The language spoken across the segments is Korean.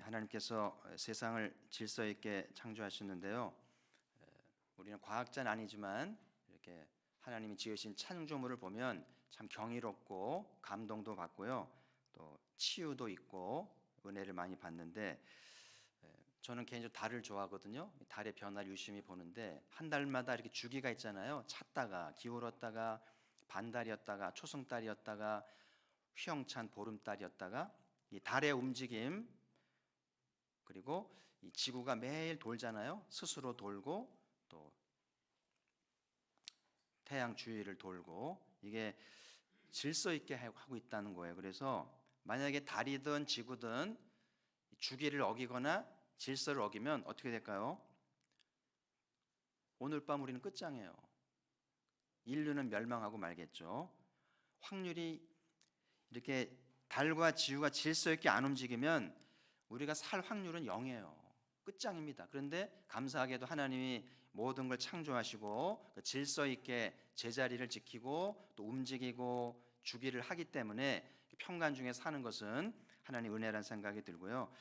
하나님께서 세상을 질서 있게 창조하셨는데요. 우리는 과학자는 아니지만 이렇게 하나님이 지으신 창조물을 보면 참 경이롭고 감동도 받고요. 또 치유도 있고 은혜를 많이 받는데, 저는 개인적으로 달을 좋아하거든요. 달의 변화를 유심히 보는데 한 달마다 이렇게 주기가 있잖아요. 찼다가 기울었다가 반달이었다가 초승달이었다가 휘영찬 보름달이었다가 이 달의 움직임, 그리고 이 지구가 매일 돌잖아요. 스스로 돌고 또 태양 주위를 돌고, 이게 질서 있게 하고 있다는 거예요. 그래서 만약에 달이든 지구든 주기를 어기거나 질서를 어기면 어떻게 될까요? 오늘 밤 우리는 끝장이에요. 인류는 멸망하고 말겠죠. 확률이 이렇게 달과 지구가 질서 있게 안 움직이면 우리가 살 확률은 0이에요. 끝장입니다. 그런데 감사하게도 하나님이 모든 걸 창조하시고 그 질서 있게 제자리를 지키고 또 움직이고 주기를 하기 때문에 평간 중에 사는 것은 하나님 은혜라는 생각이 들고요.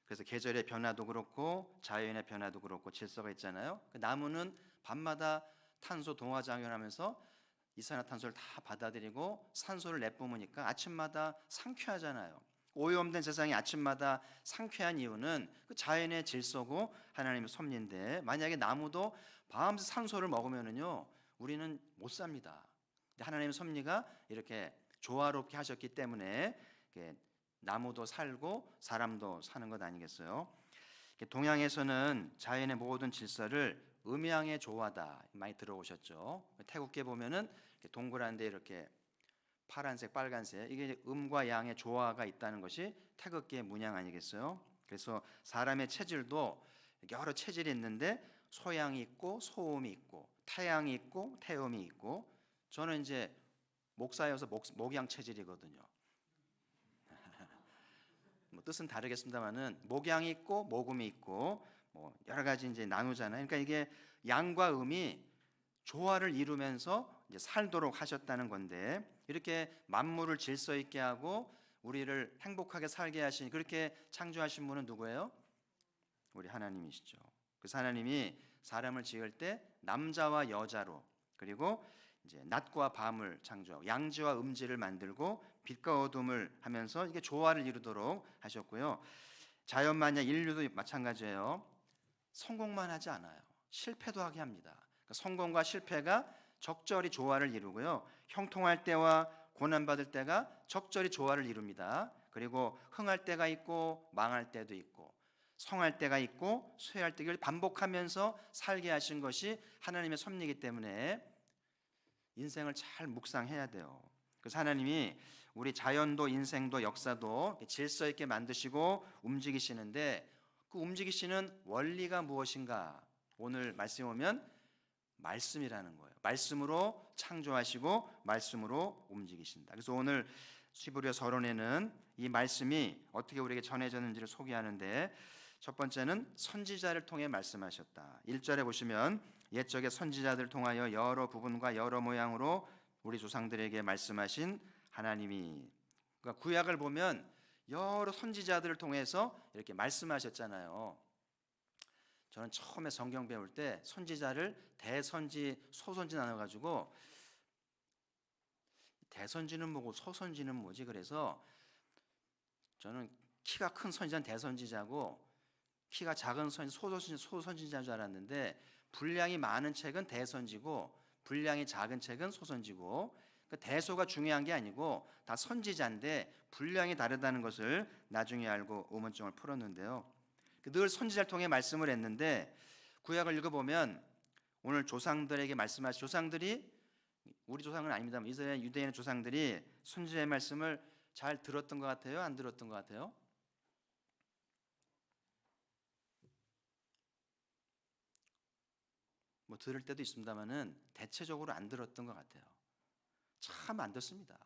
그래서 계절의 변화도 그렇고 자연의 변화도 그렇고 질서가 있잖아요. 그 나무는 밤마다 탄소 동화작용하면서 이산화탄소를 다 받아들이고 산소를 내뿜으니까 아침마다 상쾌하잖아요. 오염 없는 세상이 아침마다 상쾌한 이유는 그 자연의 질서고 하나님의 섭리인데, 만약에 나무도 밤새 산소를 먹으면은요 우리는 못 삽니다. 하나님의 섭리가 이렇게 조화롭게 하셨기 때문에 나무도 살고 사람도 사는 것 아니겠어요? 동양에서는 자연의 모든 질서를 음양의 조화다 많이 들어오셨죠. 태국계 보면은 동그란데 이렇게 파란색, 빨간색, 이게 음과 양의 조화가 있다는 것이 태극기의 문양 아니겠어요? 그래서 사람의 체질도 여러 체질이 있는데 소양이 있고 소음이 있고 태양이 있고 태음이 있고, 저는 이제 목사여서 목양 체질이거든요. 뭐 뜻은 다르겠습니다만은 목양이 있고 모금이 있고 뭐 여러 가지 이제 나누잖아요. 그러니까 이게 양과 음이 조화를 이루면서 이제 살도록 하셨다는 건데, 이렇게 만물을 질서 있게 하고 우리를 행복하게 살게 하신, 그렇게 창조하신 분은 누구예요? 우리 하나님이시죠. 그래서 하나님이 사람을 지을 때 남자와 여자로, 그리고 이제 낮과 밤을 창조하고 양지와 음지를 만들고 빛과 어둠을 하면서 이게 조화를 이루도록 하셨고요. 자연만야 인류도 마찬가지예요. 성공만 하지 않아요. 실패도 하게 합니다. 그러니까 성공과 실패가 적절히 조화를 이루고요. 형통할 때와 고난받을 때가 적절히 조화를 이룹니다. 그리고 흥할 때가 있고 망할 때도 있고 성할 때가 있고 쇠할 때를 반복하면서 살게 하신 것이 하나님의 섭리이기 때문에 인생을 잘 묵상해야 돼요. 그래서 하나님이 우리 자연도 인생도 역사도 질서 있게 만드시고 움직이시는데, 그 움직이시는 원리가 무엇인가? 오늘 말씀에 오면 말씀이라는 거예요. 말씀으로 창조하시고 말씀으로 움직이신다. 그래서 오늘 히브리서 서론에는 이 말씀이 어떻게 우리에게 전해졌는지를 소개하는데, 첫 번째는 선지자를 통해 말씀하셨다. 1절에 보시면 옛적의 선지자들을 통하여 여러 부분과 여러 모양으로 우리 조상들에게 말씀하신 하나님이, 그러니까 구약을 보면 여러 선지자들을 통해서 이렇게 말씀하셨잖아요. 저는 처음에 성경 배울 때 선지자를 대선지, 소선지 나눠가지고 대선지는 뭐고 소선지는 뭐지? 그래서 저는 키가 큰 선지자는 대선지자고 키가 작은 소선지자인 줄 알았는데, 분량이 많은 책은 대선지고 분량이 작은 책은 소선지고, 그러니까 대소가 중요한 게 아니고 다 선지자인데 분량이 다르다는 것을 나중에 알고 의문점을 풀었는데요. 늘 선지자를 통해 말씀을 했는데, 구약을 읽어보면 오늘 조상들에게 말씀하신, 조상들이 우리 조상은 아닙니다만 이스라엘 유대인의 조상들이 선지자의 말씀을 잘 들었던 것 같아요? 안 들었던 것 같아요? 뭐 들을 때도 있습니다만은 대체적으로 안 들었던 것 같아요. 참 안 듣습니다.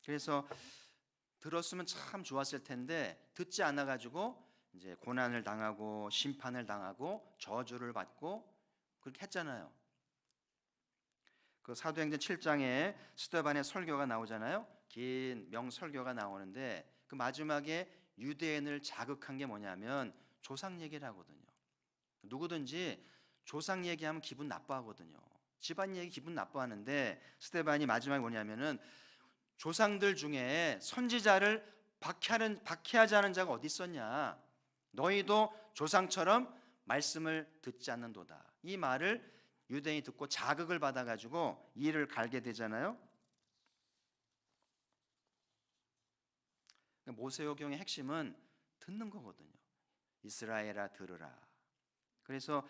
그래서 들었으면 참 좋았을 텐데 듣지 않아 가지고 이제 고난을 당하고 심판을 당하고 저주를 받고 그렇게 했잖아요. 그 사도행전 7장에 스데반의 설교가 나오잖아요. 긴 명설교가 나오는데 그 마지막에 유대인을 자극한 게 뭐냐면 조상 얘기를 하거든요. 누구든지 조상 얘기하면 기분 나빠하거든요. 집안 얘기 기분 나빠하는데 스데반이 마지막에 뭐냐면은 조상들 중에 선지자를 박해하지 않은 자가 어디 있었냐? 너희도 조상처럼 말씀을 듣지 않는도다. 이 말을 유대인이 듣고 자극을 받아가지고 이를 갈게 되잖아요. 모세오경의 핵심은 듣는 거거든요. 이스라엘아 들으라. 그래서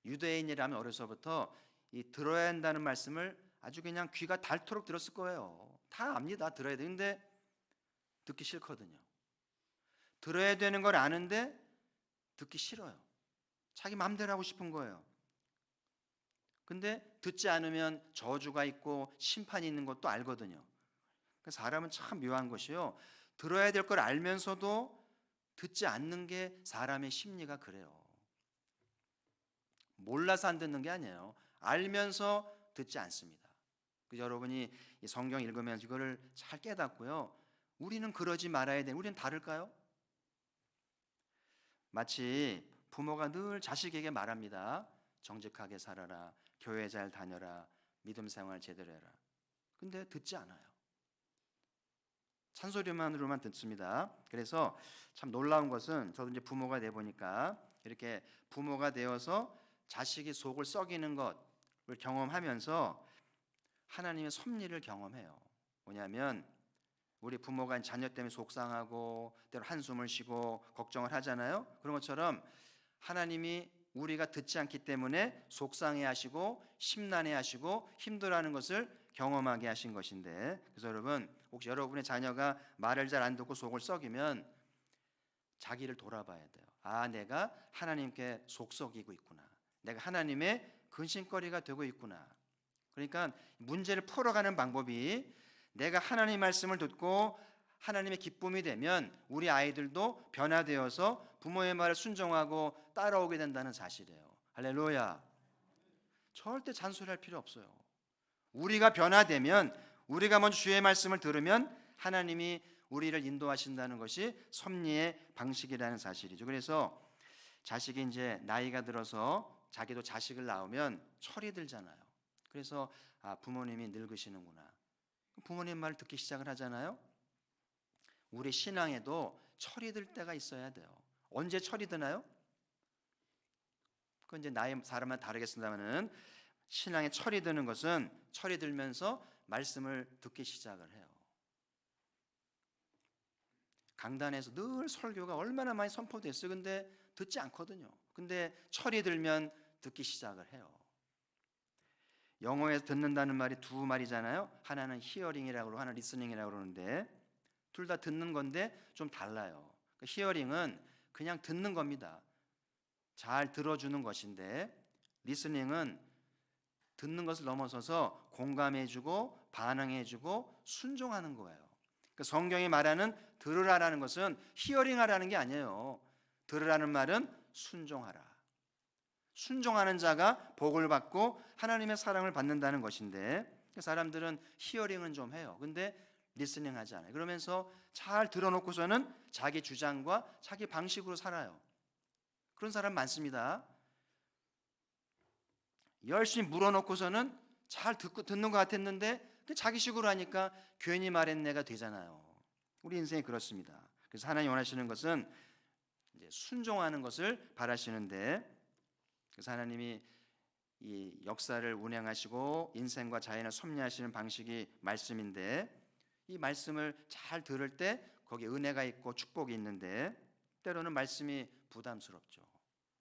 유대인이라면 어려서부터 이 들어야 한다는 말씀을 아주 그냥 귀가 닳도록 들었을 거예요. 다 압니다. 들어야 되는데 듣기 싫거든요. 들어야 되는 걸 아는데 듣기 싫어요. 자기 마음대로 하고 싶은 거예요. 근데 듣지 않으면 저주가 있고 심판이 있는 것도 알거든요. 사람은 참 묘한 것이요. 들어야 될 걸 알면서도 듣지 않는 게 사람의 심리가 그래요. 몰라서 안 듣는 게 아니에요. 알면서 듣지 않습니다. 여러분이 이 성경 읽으면서 이거를 잘 깨닫고요. 우리는 그러지 말아야 돼. 우리는 다를까요? 마치 부모가 늘 자식에게 말합니다. 정직하게 살아라. 교회 잘 다녀라. 믿음 생활 제대로 해라. 근데 듣지 않아요. 찬소리만으로만 듣습니다. 그래서 참 놀라운 것은 저도 이제 부모가 돼 보니까 이렇게 부모가 되어서 자식이 속을 썩이는 것을 경험하면서 하나님의 섭리를 경험해요. 뭐냐면 우리 부모가 자녀 때문에 속상하고 때로 한숨을 쉬고 걱정을 하잖아요. 그런 것처럼 하나님이 우리가 듣지 않기 때문에 속상해하시고 심란해하시고 힘들어하는 것을 경험하게 하신 것인데, 그래서 여러분 혹시 여러분의 자녀가 말을 잘 안 듣고 속을 썩이면 자기를 돌아봐야 돼요. 아, 내가 하나님께 속 썩이고 있구나. 내가 하나님의 근심거리가 되고 있구나. 그러니까 문제를 풀어가는 방법이 내가 하나님 말씀을 듣고 하나님의 기쁨이 되면 우리 아이들도 변화되어서 부모의 말을 순종하고 따라오게 된다는 사실이에요. 할렐루야. 절대 잔소리할 필요 없어요. 우리가 변화되면, 우리가 먼저 주의 말씀을 들으면 하나님이 우리를 인도하신다는 것이 섭리의 방식이라는 사실이죠. 그래서 자식이 이제 나이가 들어서 자기도 자식을 낳으면 철이 들잖아요. 그래서 부모님이 늙으시는구나. 부모님 말 듣기 시작을 하잖아요. 우리 신앙에도 철이 들 때가 있어야 돼요. 언제 철이 드나요? 그건 이제 나이 사람마다 다르겠습니다만은 신앙에 철이 드는 것은 철이 들면서 말씀을 듣기 시작을 해요. 강단에서 늘 설교가 얼마나 많이 선포됐어요. 근데 듣지 않거든요. 근데 철이 들면 듣기 시작을 해요. 영어에서 듣는다는 말이 두 말이잖아요. 하나는 히어링이라고 그러고 하나는 리스닝이라고 그러는데 둘 다 듣는 건데 좀 달라요. 히어링은 그냥 듣는 겁니다. 잘 들어주는 것인데 리스닝은 듣는 것을 넘어서서 공감해주고 반응해주고 순종하는 거예요. 성경이 말하는 들으라라는 것은 히어링하라는 게 아니에요. 들으라는 말은 순종하라. 순종하는 자가 복을 받고 하나님의 사랑을 받는다는 것인데 사람들은 히어링은 좀 해요. 근데 리스닝 하지 않아요. 그러면서 잘 들어놓고서는 자기 주장과 자기 방식으로 살아요. 그런 사람 많습니다. 열심히 물어놓고서는 잘 듣는 것 같았는데 자기식으로 하니까 괜히 말했네가 되잖아요. 우리 인생이 그렇습니다. 그래서 하나님 원하시는 것은 이제 순종하는 것을 바라시는데, 그래서 하나님이 이 역사를 운행하시고 인생과 자연을 섭리하시는 방식이 말씀인데, 이 말씀을 잘 들을 때 거기에 은혜가 있고 축복이 있는데 때로는 말씀이 부담스럽죠.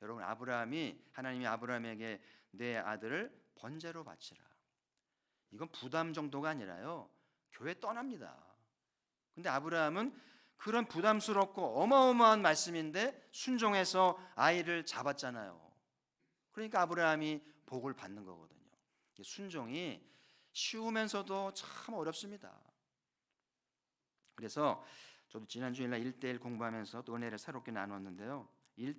여러분, 하나님이 아브라함에게 내 아들을 번제로 바치라. 이건 부담 정도가 아니라요. 교회 떠납니다. 근데 아브라함은 그런 부담스럽고 어마어마한 말씀인데 순종해서 아이를 잡았잖아요. 그러니까 아브라함이 복을 받는 거거든요. 순종이 쉬우면서도 참 어렵습니다. 그래서 저도 지난 주일날 1:1 공부하면서 또 은혜를 새롭게 나눴는데요.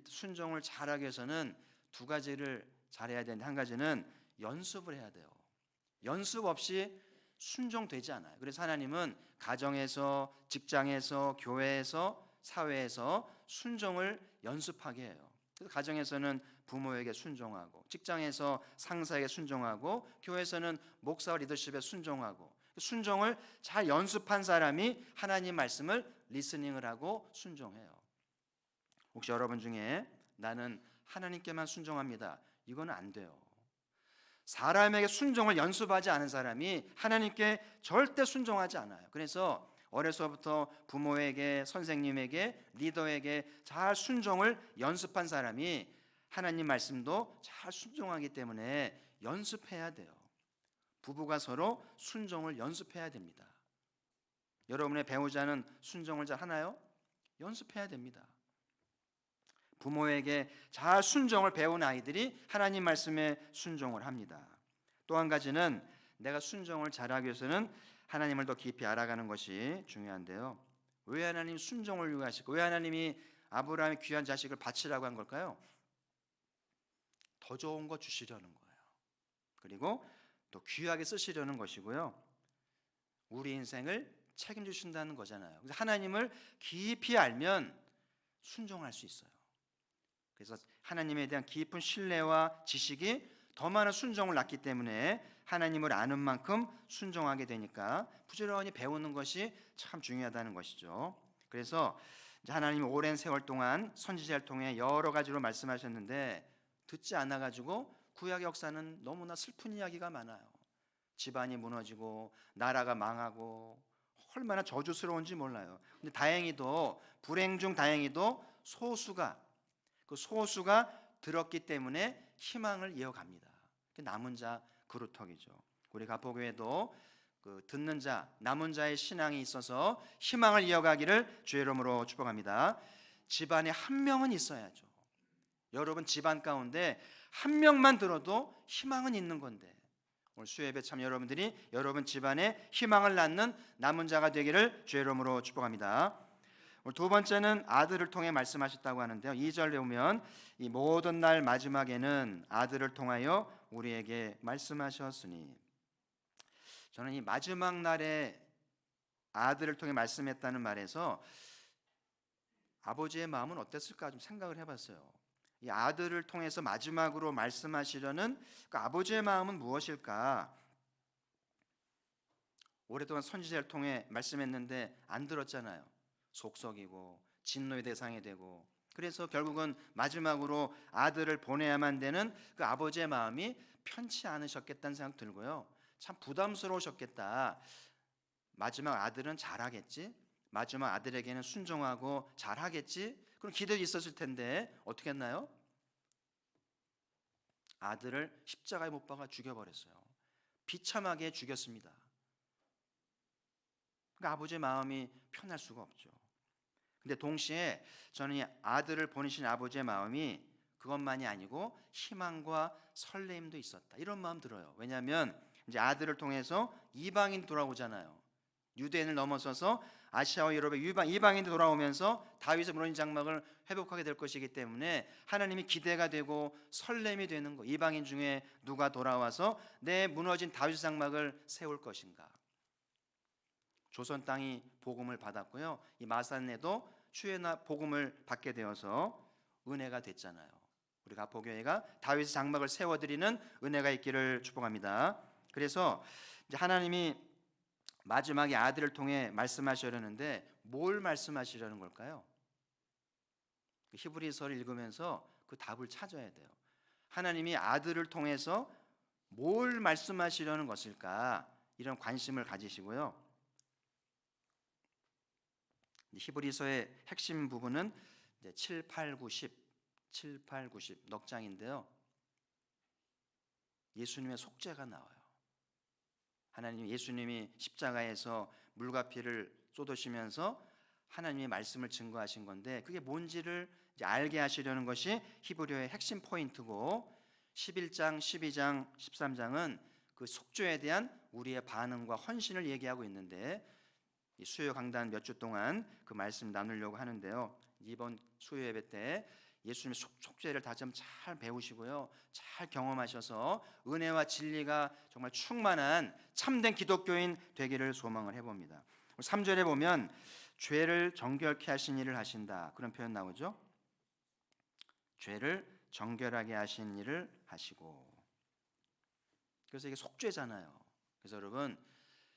순종을 잘하기 위해서는 두 가지를 잘해야 되는데, 한 가지는 연습을 해야 돼요. 연습 없이 순종되지 않아요. 그래서 하나님은 가정에서, 직장에서, 교회에서 사회에서 순종을 연습하게 해요. 그래서 가정에서는 부모에게 순종하고, 직장에서 상사에게 순종하고, 교회에서는 목사와 리더십에 순종하고, 순종을 잘 연습한 사람이 하나님 말씀을 리스닝을 하고 순종해요. 혹시 여러분 중에 나는 하나님께만 순종합니다, 이거는 안 돼요. 사람에게 순종을 연습하지 않은 사람이 하나님께 절대 순종하지 않아요. 그래서 어려서부터 부모에게, 선생님에게, 리더에게 잘 순종을 연습한 사람이 하나님 말씀도 잘 순종하기 때문에 연습해야 돼요. 부부가 서로 순종을 연습해야 됩니다. 여러분의 배우자는 순종을 잘 하나요? 연습해야 됩니다. 부모에게 잘 순종을 배운 아이들이 하나님 말씀에 순종을 합니다. 또 한 가지는 내가 순종을 잘하기 위해서는 하나님을 더 깊이 알아가는 것이 중요한데요. 왜 하나님 순종을 요구하실까? 왜 하나님이 아브라함의 귀한 자식을 바치라고 한 걸까요? 더 좋은 거 주시려는 거예요. 그리고 또 귀하게 쓰시려는 것이고요. 우리 인생을 책임지신다는 거잖아요. 그래서 하나님을 깊이 알면 순종할 수 있어요. 그래서 하나님에 대한 깊은 신뢰와 지식이 더 많은 순종을 낳기 때문에 하나님을 아는 만큼 순종하게 되니까 부지런히 배우는 것이 참 중요하다는 것이죠. 그래서 하나님이 오랜 세월 동안 선지자를 통해 여러 가지로 말씀하셨는데 듣지 않아 가지고 구약 역사는 너무나 슬픈 이야기가 많아요. 집안이 무너지고 나라가 망하고 얼마나 저주스러운지 몰라요. 근데 다행히도, 불행 중 다행히도 소수가 들었기 때문에 희망을 이어갑니다. 남은 자 그루터기죠. 우리 가포교회도 듣는 자, 남은 자의 신앙이 있어서 희망을 이어가기를 주의 이름으로 축복합니다. 집안에 한 명은 있어야죠. 여러분 집안 가운데 한 명만 들어도 희망은 있는 건데, 오늘 수요예배 참 여러분들이 여러분 집안에 희망을 낳는 남은 자가 되기를 주의 이름으로 축복합니다. 오늘 두 번째는 아들을 통해 말씀하셨다고 하는데요. 2절에 보면 이 모든 날 마지막에는 아들을 통하여 우리에게 말씀하셨으니, 저는 이 마지막 날에 아들을 통해 말씀했다는 말에서 아버지의 마음은 어땠을까 좀 생각을 해봤어요. 이 아들을 통해서 마지막으로 말씀하시려는 그 아버지의 마음은 무엇일까? 오랫동안 선지자를 통해 말씀했는데 안 들었잖아요. 속썩이고 진노의 대상이 되고, 그래서 결국은 마지막으로 아들을 보내야만 되는 그 아버지의 마음이 편치 않으셨겠다는 생각 들고요. 참 부담스러우셨겠다. 마지막 아들은 잘하겠지, 마지막 아들에게는 순종하고 잘하겠지, 그런 기대도 있었을 텐데 어떻게 했나요? 아들을 십자가에 못 박아 죽여버렸어요. 비참하게 죽였습니다. 그러니까 아버지의 마음이 편할 수가 없죠. 근데 동시에 저는 이 아들을 보내신 아버지의 마음이 그것만이 아니고 희망과 설레임도 있었다, 이런 마음 들어요. 왜냐하면 이제 아들을 통해서 이방인 돌아오잖아요. 유대인을 넘어서서 아시아와 유럽의 이방인도 돌아오면서 다윗의 무너진 장막을 회복하게 될 것이기 때문에 하나님이 기대가 되고 설렘이 되는 거. 이방인 중에 누가 돌아와서 내 무너진 다윗의 장막을 세울 것인가. 조선 땅이 복음을 받았고요. 이 마산에도 주의 복음을 받게 되어서 은혜가 됐잖아요. 우리 가포교회가 다윗의 장막을 세워드리는 은혜가 있기를 축복합니다. 그래서 이제 하나님이 마지막에 아들을 통해 말씀하시려는데 뭘 말씀하시려는 걸까요? 히브리서를 읽으면서 그 답을 찾아야 돼요. 하나님이 아들을 통해서 뭘 말씀하시려는 것일까? 이런 관심을 가지시고요. 히브리서의 핵심 부분은 7, 8, 9, 10 넉 장인데요. 예수님의 속죄가 나와요. 하나님, 예수님이 십자가에서 물과 피를 쏟으시면서 하나님의 말씀을 증거하신 건데, 그게 뭔지를 이제 알게 하시려는 것이 히브리서의 핵심 포인트고, 11장, 12장, 13장은 그 속죄에 대한 우리의 반응과 헌신을 얘기하고 있는데, 이 수요 강단 몇 주 동안 그 말씀 나누려고 하는데요. 이번 수요 예배 때 예수님의 속죄를 다시 한번 잘 배우시고요, 잘 경험하셔서 은혜와 진리가 정말 충만한 참된 기독교인 되기를 소망을 해봅니다. 3절에 보면 죄를 정결케 하신 일을 하신다. 그런 표현 나오죠. 죄를 정결하게 하신 일을 하시고. 그래서 이게 속죄잖아요. 그래서 여러분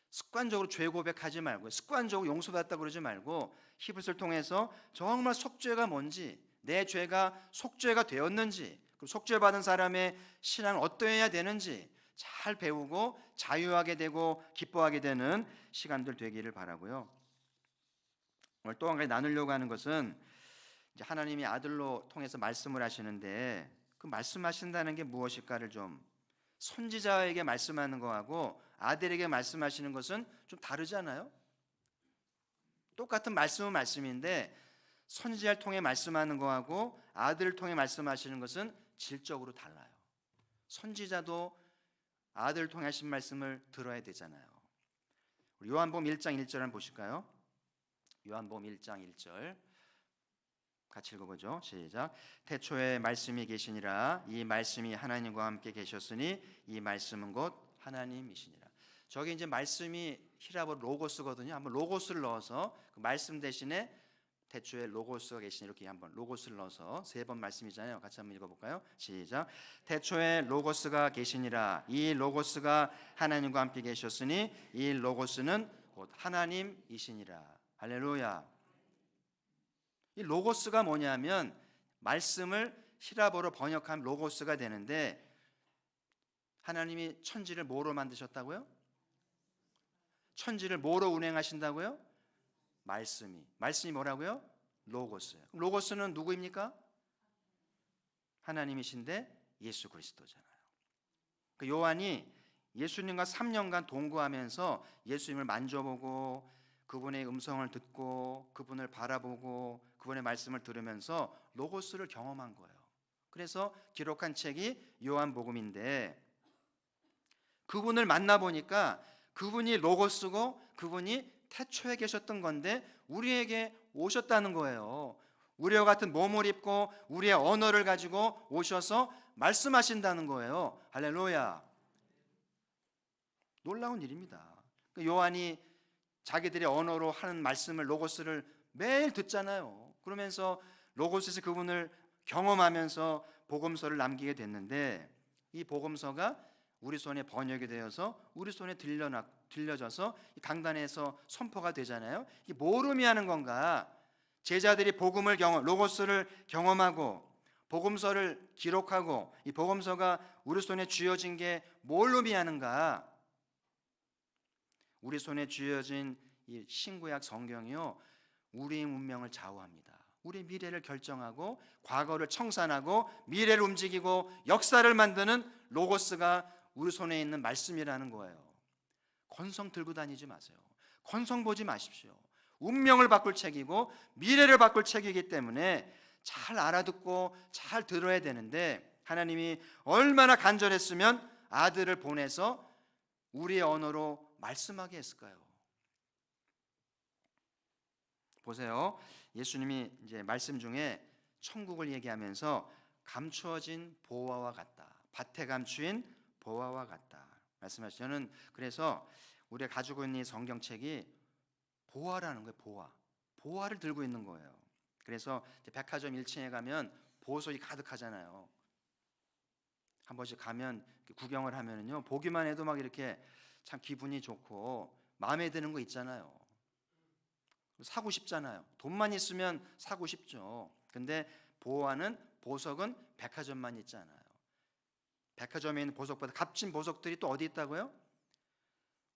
습관적으로 죄 고백하지 말고, 습관적으로 용서받았다고 그러지 말고, 히브리서를 통해서 정말 속죄가 뭔지, 내 죄가 속죄가 되었는지, 그리고 속죄받은 사람의 신앙은 어떠해야 되는지 잘 배우고 자유하게 되고 기뻐하게 되는 시간들 되기를 바라고요. 오늘 또 한 가지 나누려고 하는 것은, 이제 하나님이 아들로 통해서 말씀을 하시는데, 그 말씀하신다는 게 무엇일까를 좀, 선지자에게 말씀하는 거하고 아들에게 말씀하시는 것은 좀 다르잖아요. 똑같은 말씀은 말씀인데 선지자를 통해 말씀하는 거하고 아들을 통해 말씀하시는 것은 질적으로 달라요. 선지자도 아들을 통해 하신 말씀을 들어야 되잖아요. 요한복음 1장 1절 한번 보실까요? 요한복음 1장 1절 같이 읽어보죠. 시작. 태초에 말씀이 계시니라. 이 말씀이 하나님과 함께 계셨으니 이 말씀은 곧 하나님이시니라. 저기 이제 말씀이 히라보 로고스거든요. 한번 로고스를 넣어서 그 말씀 대신에 태초에 로고스가 계시니 이렇게 한번 로고스를 넣어서 세 번 말씀이잖아요. 같이 한번 읽어볼까요? 시작. 태초에 로고스가 계시니라. 이 로고스가 하나님과 함께 계셨으니 이 로고스는 곧 하나님이시니라. 할렐루야. 이 로고스가 뭐냐면 말씀을 히라보로 번역한 로고스가 되는데, 하나님이 천지를 뭐로 만드셨다고요? 천지를 뭐로 운행하신다고요? 말씀이 뭐라고요? 로고스예요. 로고스는 누구입니까? 하나님이신데 예수 그리스도잖아요. 그 요한이 예수님과 3년간 동거하면서 예수님을 만져보고 그분의 음성을 듣고 그분을 바라보고 그분의 말씀을 들으면서 로고스를 경험한 거예요. 그래서 기록한 책이 요한복음인데, 그분을 만나보니까 그분이 로고스고 그분이 태초에 계셨던 건데 우리에게 오셨다는 거예요. 우리와 같은 몸을 입고 우리의 언어를 가지고 오셔서 말씀하신다는 거예요. 할렐루야. 놀라운 일입니다. 요한이 자기들의 언어로 하는 말씀을, 로고스를 매일 듣잖아요. 그러면서 로고스에서 그분을 경험하면서 복음서를 남기게 됐는데, 이 복음서가 우리 손에 번역이 되어서 우리 손에 들려져서 강단에서 선포가 되잖아요. 이게 뭘 의미하는 건가? 제자들이 복음을 로고스를 경험하고 복음서를 기록하고 이 복음서가 우리 손에 쥐어진 게 뭘 의미하는가? 우리 손에 쥐어진 이 신구약 성경이요, 우리의 운명을 좌우합니다. 우리 미래를 결정하고 과거를 청산하고 미래를 움직이고 역사를 만드는 로고스가 우리 손에 있는 말씀이라는 거예요. 권성 들고 다니지 마세요. 권성 보지 마십시오. 운명을 바꿀 책이고 미래를 바꿀 책이기 때문에 잘 알아듣고 잘 들어야 되는데, 하나님이 얼마나 간절했으면 아들을 보내서 우리의 언어로 말씀하게 했을까요? 보세요. 예수님이 이제 말씀 중에 천국을 얘기하면서 감추어진 보화와 같다, 밭에 감추인 보화와 같다 말씀하시죠. 저는 그래서 우리가 가지고 있는 이 성경책이 보화라는 거예요. 보화를 들고 있는 거예요. 그래서 백화점 1층에 가면 보석이 가득하잖아요. 한 번씩 가면 구경을 하면은요, 보기만 해도 막 이렇게 참 기분이 좋고 마음에 드는 거 있잖아요. 사고 싶잖아요. 돈만 있으면 사고 싶죠. 근데 보석은 백화점만 있잖아요. 백화점에 있는 보석보다 값진 보석들이 또 어디 있다고요?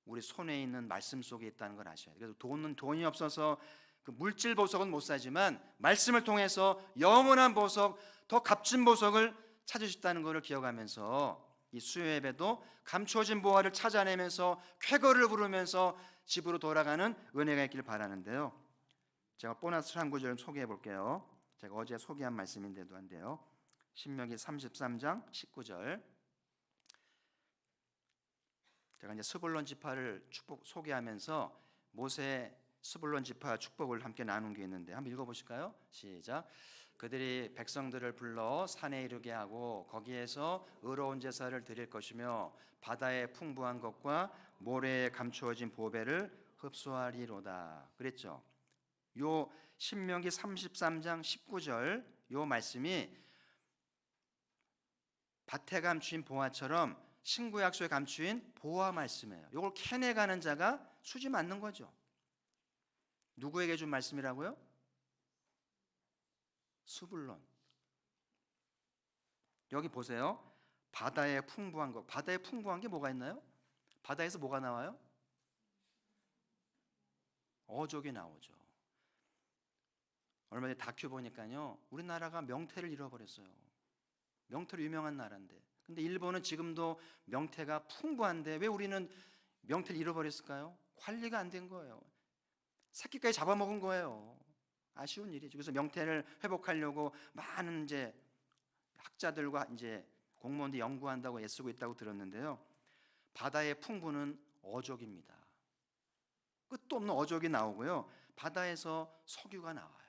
우리 손에 있는 말씀 속에 있다는 걸 아셔야 돼요. 그래서 돈이 없어서 그 물질 보석은 못 사지만 말씀을 통해서 영원한 보석, 더 값진 보석을 찾으셨다는 것을 기억하면서 이 수요 예배도 감추어진 보화를 찾아내면서 쾌거를 부르면서 집으로 돌아가는 은혜가 있길 바라는데요. 제가 보너스 한 구절 소개해 볼게요. 제가 어제 소개한 말씀인데도 한데요. 신명기 33장 19절. 제가 이제 스불론 지파를 소개하면서 모세 스불론 지파 축복을 함께 나눈 게 있는데 한번 읽어보실까요? 시작. 그들이 백성들을 불러 산에 이르게 하고 거기에서 의로운 제사를 드릴 것이며 바다의 풍부한 것과 모래에 감추어진 보배를 흡수하리로다. 그랬죠. 요 신명기 33장 19절 요 말씀이 밭에 감추인 보화처럼 신구약소에 감추인 보화 말씀이에요. 이걸 캐내가는 자가 수지 맞는 거죠. 누구에게 준 말씀이라고요? 스불론. 여기 보세요. 바다에 풍부한 것. 바다에 풍부한 게 뭐가 있나요? 바다에서 뭐가 나와요? 어족이 나오죠. 얼마 전에 다큐 보니까요, 우리나라가 명태를 잃어버렸어요. 명태로 유명한 나라인데, 근데 일본은 지금도 명태가 풍부한데 왜 우리는 명태를 잃어버렸을까요? 관리가 안 된 거예요. 새끼까지 잡아먹은 거예요. 아쉬운 일이죠. 그래서 명태를 회복하려고 많은 이제 학자들과 이제 공무원들이 연구한다고 애쓰고 있다고 들었는데요. 바다의 풍부는 어족입니다. 끝도 없는 어족이 나오고요. 바다에서 석유가 나와요.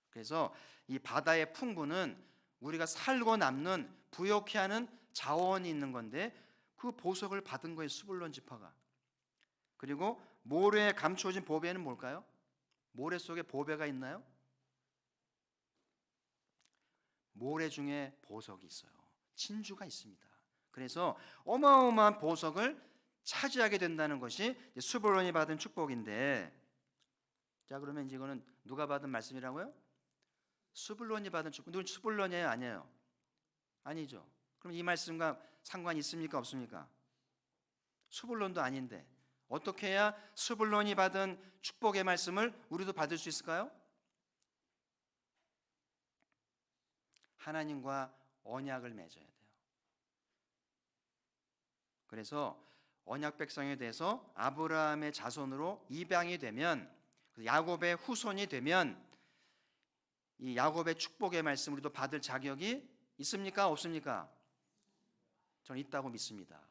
그래서 이 바다의 풍부는 우리가 살고 남는 부욕해 하는 자원이 있는 건데 그 보석을 받은 거예요. 스불론 지파가. 그리고 모래에 감추어진 보배는 뭘까요? 모래 속에 보배가 있나요? 모래 중에 보석이 있어요. 진주가 있습니다. 그래서 어마어마한 보석을 차지하게 된다는 것이 스불론이 받은 축복인데, 자 그러면 이제 이거는 누가 받은 말씀이라고요? 스불론이 받은 축복. 누군 스불론이에요? 아니에요? 아니죠. 그럼 이 말씀과 상관이 있습니까? 없습니까? 스불론도 아닌데 어떻게 해야 스불론이 받은 축복의 말씀을 우리도 받을 수 있을까요? 하나님과 언약을 맺어야 돼요. 그래서 언약 백성에 대해서 아브라함의 자손으로 입양이 되면, 야곱의 후손이 되면 이 야곱의 축복의 말씀 우리도 받을 자격이 있습니까? 없습니까? 저는 있다고 믿습니다.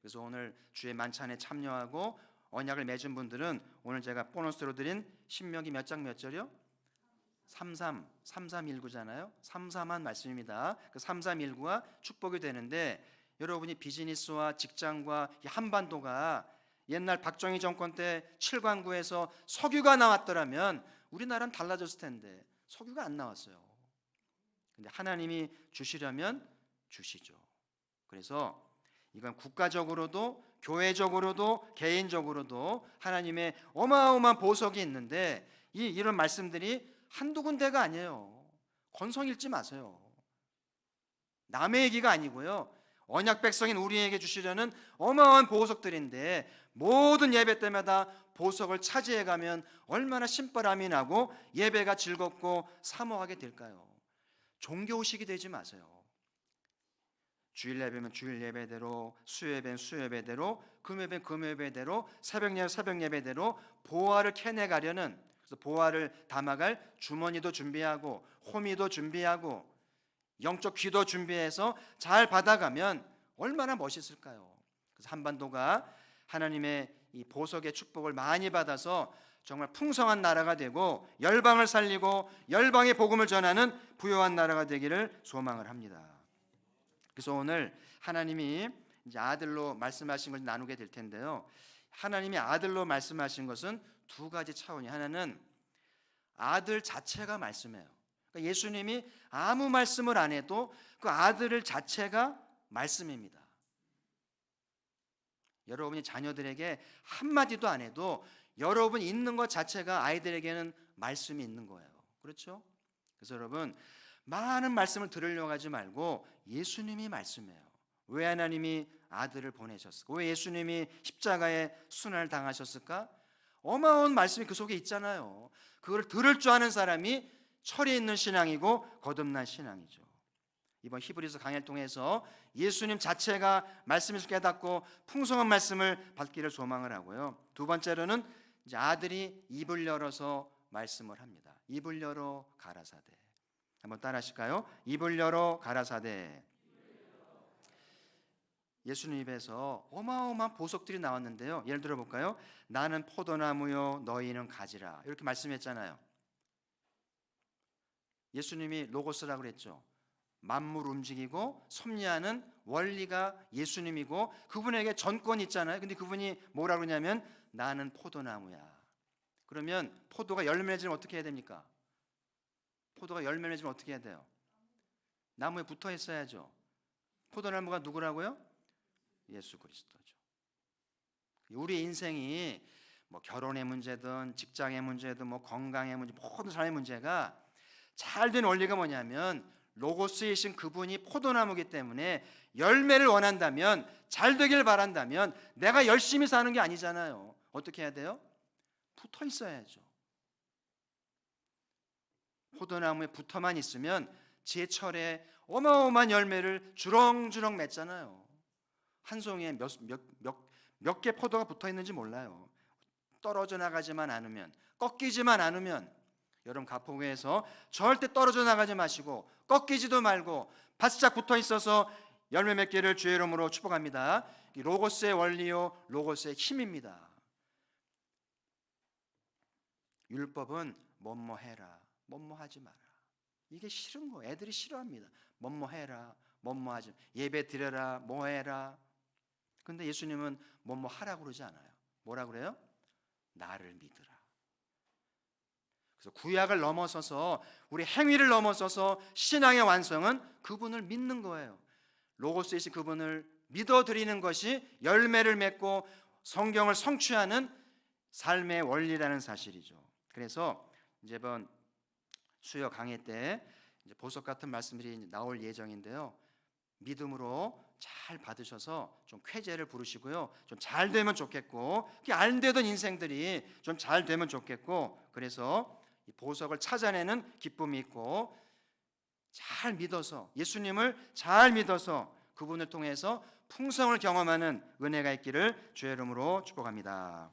그래서 오늘 주의 만찬에 참여하고 언약을 맺은 분들은 오늘 제가 보너스로 드린 신명기 몇 장 몇 절이요? 3319잖아요. 33한 말씀입니다. 그 3319가 축복이 되는데, 여러분이 비즈니스와 직장과 이 한반도가 옛날 박정희 정권 때 7관구에서 석유가 나왔더라면 우리나라는 달라졌을 텐데 석유가 안 나왔어요. 근데 하나님이 주시려면 주시죠. 그래서 이건 국가적으로도 교회적으로도 개인적으로도 하나님의 어마어마한 보석이 있는데 이런 말씀들이 한두 군데가 아니에요. 건성 읽지 마세요. 남의 얘기가 아니고요. 언약 백성인 우리에게 주시려는 어마어마한 보석들인데 모든 예배 때마다 보석을 차지해 가면 얼마나 신바람이 나고 예배가 즐겁고 사모하게 될까요? 종교의식이 되지 마세요. 주일 예배면 주일 예배대로, 수요예배는 수요예배대로, 금요예배는 금요예배대로, 새벽예배는 새벽예배대로 보화를 캐내가려는, 그래서 보화를 담아갈 주머니도 준비하고 호미도 준비하고 영적 귀도 준비해서 잘 받아가면 얼마나 멋있을까요? 그래서 한반도가 하나님의 이 보석의 축복을 많이 받아서 정말 풍성한 나라가 되고 열방을 살리고 열방의 복음을 전하는 부요한 나라가 되기를 소망을 합니다. 그래서 오늘 하나님이 이제 아들로 말씀하신 걸 나누게 될 텐데요. 하나님이 아들로 말씀하신 것은 두 가지 차원이, 하나는 아들 자체가 말씀이에요. 그러니까 예수님이 아무 말씀을 안 해도 그 아들 자체가 말씀입니다. 여러분이 자녀들에게 한마디도 안 해도 여러분 있는 것 자체가 아이들에게는 말씀이 있는 거예요. 그렇죠? 그래서 여러분 많은 말씀을 들으려고 하지 말고 예수님이 말씀이에요. 왜 하나님이 아들을 보내셨을까? 왜 예수님이 십자가에 순환을 당하셨을까? 어마어마한 말씀이 그 속에 있잖아요. 그걸 들을 줄 아는 사람이 철이 있는 신앙이고 거듭난 신앙이죠. 이번 히브리서 강해를 통해서 예수님 자체가 말씀에서 깨닫고 풍성한 말씀을 받기를 소망을 하고요. 두 번째로는 이제 아들이 입을 열어서 말씀을 합니다. 입을 열어 가라사대. 한번 따라 하실까요? 입을 열어 가라사대. 예수님 입에서 어마어마한 보석들이 나왔는데요. 예를 들어 볼까요? 나는 포도나무요 너희는 가지라. 이렇게 말씀했잖아요. 예수님이 로고스라고 그랬죠. 만물 움직이고 섭리하는 원리가 예수님이고 그분에게 전권이 있잖아요. 근데 그분이 뭐라고 그러냐면 나는 포도나무야. 그러면 포도가 열매 맺으면 어떻게 해야 됩니까? 포도가 열매 맺으면 어떻게 해야 돼요? 나무에 붙어 있어야죠. 포도나무가 누구라고요? 예수 그리스도죠. 우리 인생이 뭐 결혼의 문제든 직장의 문제든 뭐 건강의 문제, 모든 삶의 문제가 잘 된 원리가 뭐냐면 로고스이신 그분이 포도나무이기 때문에 열매를 원한다면, 잘 되길 바란다면 내가 열심히 사는 게 아니잖아요. 어떻게 해야 돼요? 붙어 있어야죠. 포도나무에 붙어만 있으면 제철에 어마어마한 열매를 주렁주렁 맺잖아요. 한 송이에 몇 개 포도가 붙어 있는지 몰라요. 떨어져 나가지만 않으면, 꺾이지만 않으면, 여러분 가포구에서 절대 떨어져 나가지 마시고 꺾이지도 말고 바짝 붙어 있어서 열매 맺기를 주의 이름으로 축복합니다. 로고스의 원리요, 로고스의 힘입니다. 율법은 뭐뭐 해라, 뭐뭐 하지 마라. 이게 싫은 거, 애들이 싫어합니다. 뭐뭐 해라, 뭐뭐 하지, 예배 드려라, 뭐 해라. 근데 예수님은 뭐뭐 하라고 그러지 않아요. 뭐라 그래요? 나를 믿으라. 그래서 구약을 넘어서서, 우리 행위를 넘어서서 신앙의 완성은 그분을 믿는 거예요. 로고스이신 그분을 믿어드리는 것이 열매를 맺고 성경을 성취하는 삶의 원리라는 사실이죠. 그래서 이번 수요 강해 때 이제 보석 같은 말씀들이 나올 예정인데요. 믿음으로 잘 받으셔서 좀 쾌재를 부르시고요. 좀 잘 되면 좋겠고, 안 되던 인생들이 좀 잘 되면 좋겠고, 그래서 이 보석을 찾아내는 기쁨이 있고, 잘 믿어서, 예수님을 잘 믿어서 그분을 통해서 풍성을 경험하는 은혜가 있기를 주의 이름으로 축복합니다.